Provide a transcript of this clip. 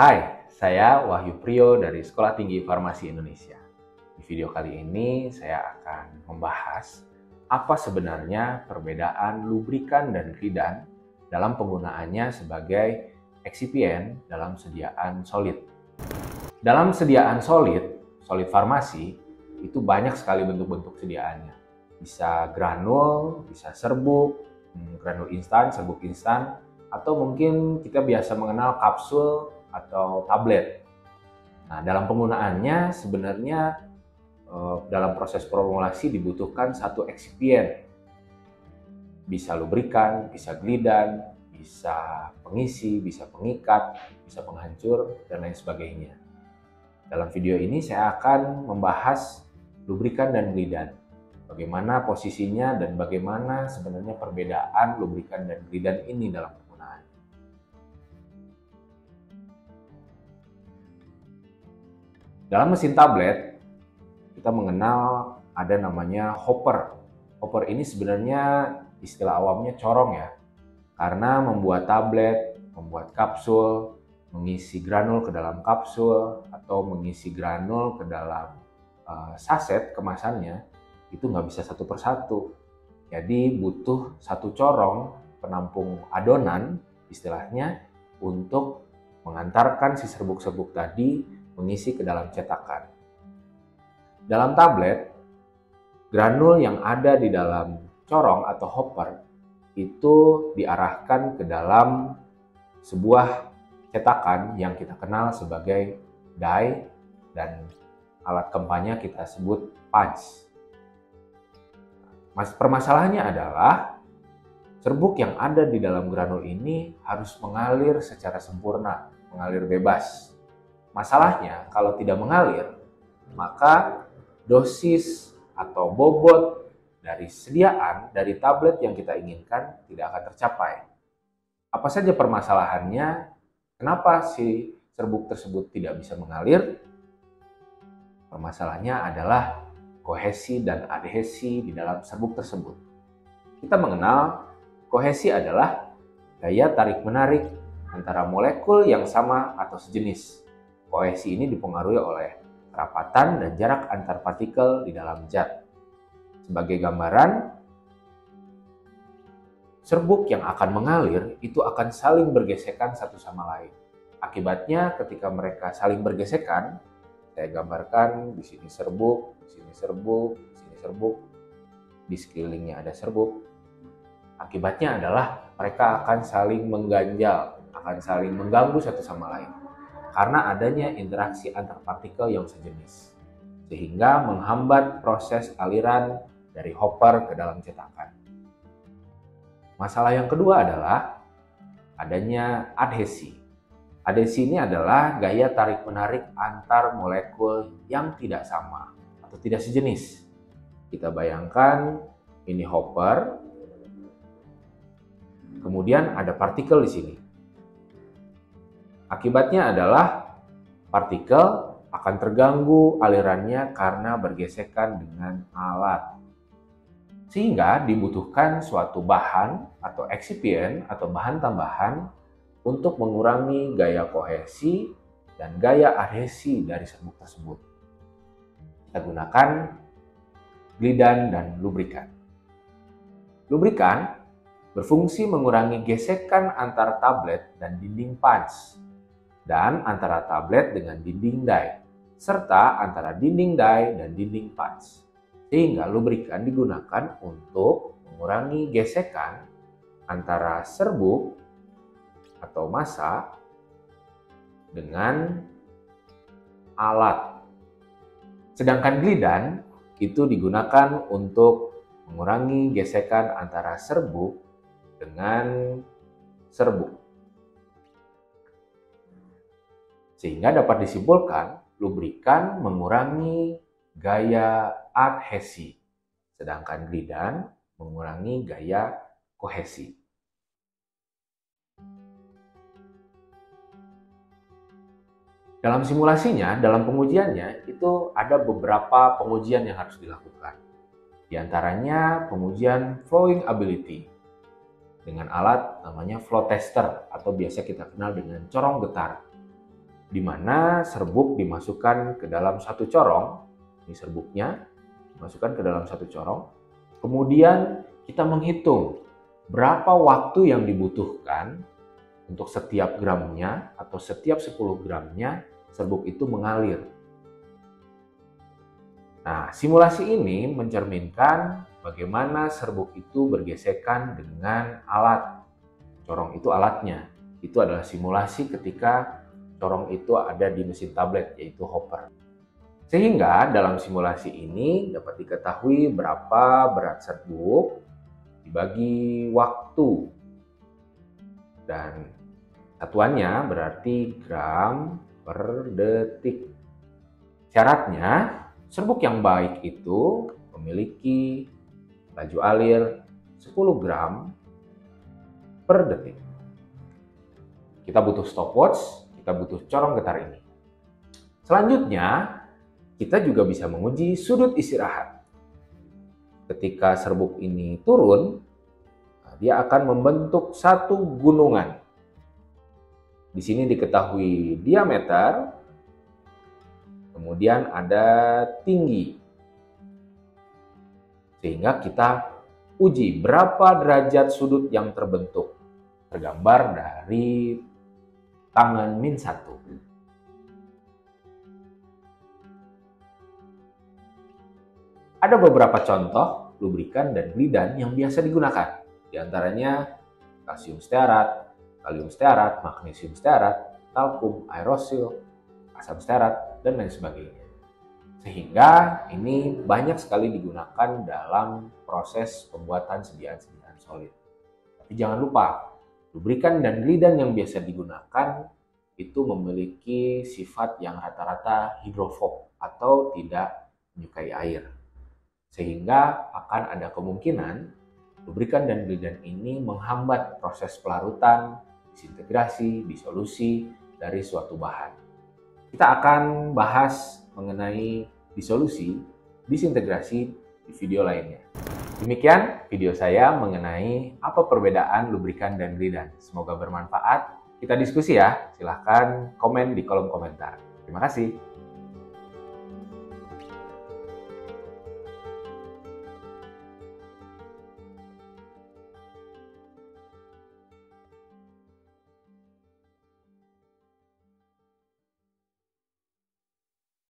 Hai, saya Wahyu Priyo dari Sekolah Tinggi Farmasi Indonesia. Di video kali ini saya akan membahas apa sebenarnya perbedaan lubrikan dan glidan dalam penggunaannya sebagai eksipien dalam sediaan solid. Dalam sediaan solid farmasi, itu banyak sekali bentuk-bentuk sediaannya. Bisa granul, bisa serbuk, granul instan, serbuk instan, atau mungkin kita biasa mengenal kapsul atau tablet. Nah, dalam penggunaannya sebenarnya dalam proses formulasi dibutuhkan satu eksipien. Bisa lubrikan, bisa glidan, bisa pengisi, bisa pengikat, bisa penghancur, dan lain sebagainya. Dalam video ini saya akan membahas lubrikan dan glidan. Bagaimana posisinya dan bagaimana sebenarnya perbedaan lubrikan dan glidan ini dalam penggunaan. Dalam mesin tablet, kita mengenal ada namanya hopper. Hopper ini sebenarnya istilah awamnya corong ya, karena membuat tablet, membuat kapsul, mengisi granul ke dalam kapsul, atau mengisi granul ke dalam saset kemasannya, itu nggak bisa satu persatu. Jadi butuh satu corong penampung adonan, istilahnya, untuk mengantarkan si serbuk-serbuk tadi mengisi ke dalam cetakan. Dalam tablet, granul yang ada di dalam corong atau hopper itu diarahkan ke dalam sebuah cetakan yang kita kenal sebagai die, dan alat kempanya kita sebut punch. Permasalahannya adalah serbuk yang ada di dalam granul ini harus mengalir secara sempurna, mengalir bebas. Masalahnya, kalau tidak mengalir, maka dosis atau bobot dari sediaan dari tablet yang kita inginkan tidak akan tercapai. Apa saja permasalahannya? Kenapa si serbuk tersebut tidak bisa mengalir? Permasalahannya adalah kohesi dan adhesi di dalam serbuk tersebut. Kita mengenal kohesi adalah gaya tarik-menarik antara molekul yang sama atau sejenis. Kohesi ini dipengaruhi oleh kerapatan dan jarak antar partikel di dalam zat. Sebagai gambaran, serbuk yang akan mengalir itu akan saling bergesekan satu sama lain. Akibatnya ketika mereka saling bergesekan, saya gambarkan di sini serbuk, di sini serbuk, di sini serbuk, di sekelilingnya ada serbuk. Akibatnya adalah mereka akan saling mengganjal, akan saling mengganggu satu sama lain, karena adanya interaksi antar partikel yang sejenis, sehingga menghambat proses aliran dari hopper ke dalam cetakan. Masalah yang kedua adalah adanya adhesi. Adhesi ini adalah gaya tarik-menarik antar molekul yang tidak sama atau tidak sejenis. Kita bayangkan ini hopper, kemudian ada partikel di sini. Akibatnya adalah partikel akan terganggu alirannya karena bergesekan dengan alat. Sehingga dibutuhkan suatu bahan atau eksipien atau bahan tambahan untuk mengurangi gaya kohesi dan gaya adhesi dari serbuk tersebut. Kita gunakan glidan dan lubrikan. Lubrikan berfungsi mengurangi gesekan antar tablet dan dinding punch, dan antara tablet dengan dinding die, serta antara dinding die dan dinding punch. Sehingga lubrikan digunakan untuk mengurangi gesekan antara serbuk atau massa dengan alat. Sedangkan glidan itu digunakan untuk mengurangi gesekan antara serbuk dengan serbuk. Sehingga dapat disimpulkan lubrikan mengurangi gaya adhesi, sedangkan glidan mengurangi gaya kohesi. Dalam simulasinya, dalam pengujiannya, itu ada beberapa pengujian yang harus dilakukan. Di antaranya pengujian flowing ability dengan alat namanya flow tester atau biasa kita kenal dengan corong getar. di mana serbuk dimasukkan ke dalam satu corong. Ini serbuknya dimasukkan ke dalam satu corong. Kemudian kita menghitung berapa waktu yang dibutuhkan untuk setiap gramnya atau setiap 10 gramnya serbuk itu mengalir. Nah, simulasi ini mencerminkan bagaimana serbuk itu bergesekan dengan alat. Corong itu alatnya. Itu adalah simulasi ketika corong itu ada di mesin tablet, yaitu hopper. Sehingga dalam simulasi ini dapat diketahui berapa berat serbuk dibagi waktu. Dan satuannya berarti gram per detik. Syaratnya, serbuk yang baik itu memiliki laju alir 10 gram per detik. Kita butuh stopwatch, kita butuh corong getar ini. Selanjutnya, kita juga bisa menguji sudut istirahat. Ketika serbuk ini turun, dia akan membentuk satu gunungan. Di sini diketahui diameter, kemudian ada tinggi. Sehingga kita uji berapa derajat sudut yang terbentuk. Tergambar dari tangan -1. Ada beberapa contoh lubrikan dan glidan yang biasa digunakan. Di antaranya kalsium stearat, kalium stearat, magnesium stearat, talkum, aerosil, asam stearat, dan lain sebagainya. Sehingga ini banyak sekali digunakan dalam proses pembuatan sediaan-sediaan solid. Tapi jangan lupa, lubrikan dan glidan yang biasa digunakan itu memiliki sifat yang rata-rata hidrofob atau tidak menyukai air. Sehingga akan ada kemungkinan lubrikan dan glidan ini menghambat proses pelarutan, disintegrasi, disolusi dari suatu bahan. Kita akan bahas mengenai disolusi, disintegrasi di video lainnya. Demikian video saya mengenai apa perbedaan lubrikan dan glidan. Semoga bermanfaat. Kita diskusi ya. Silahkan komen di kolom komentar. Terima kasih.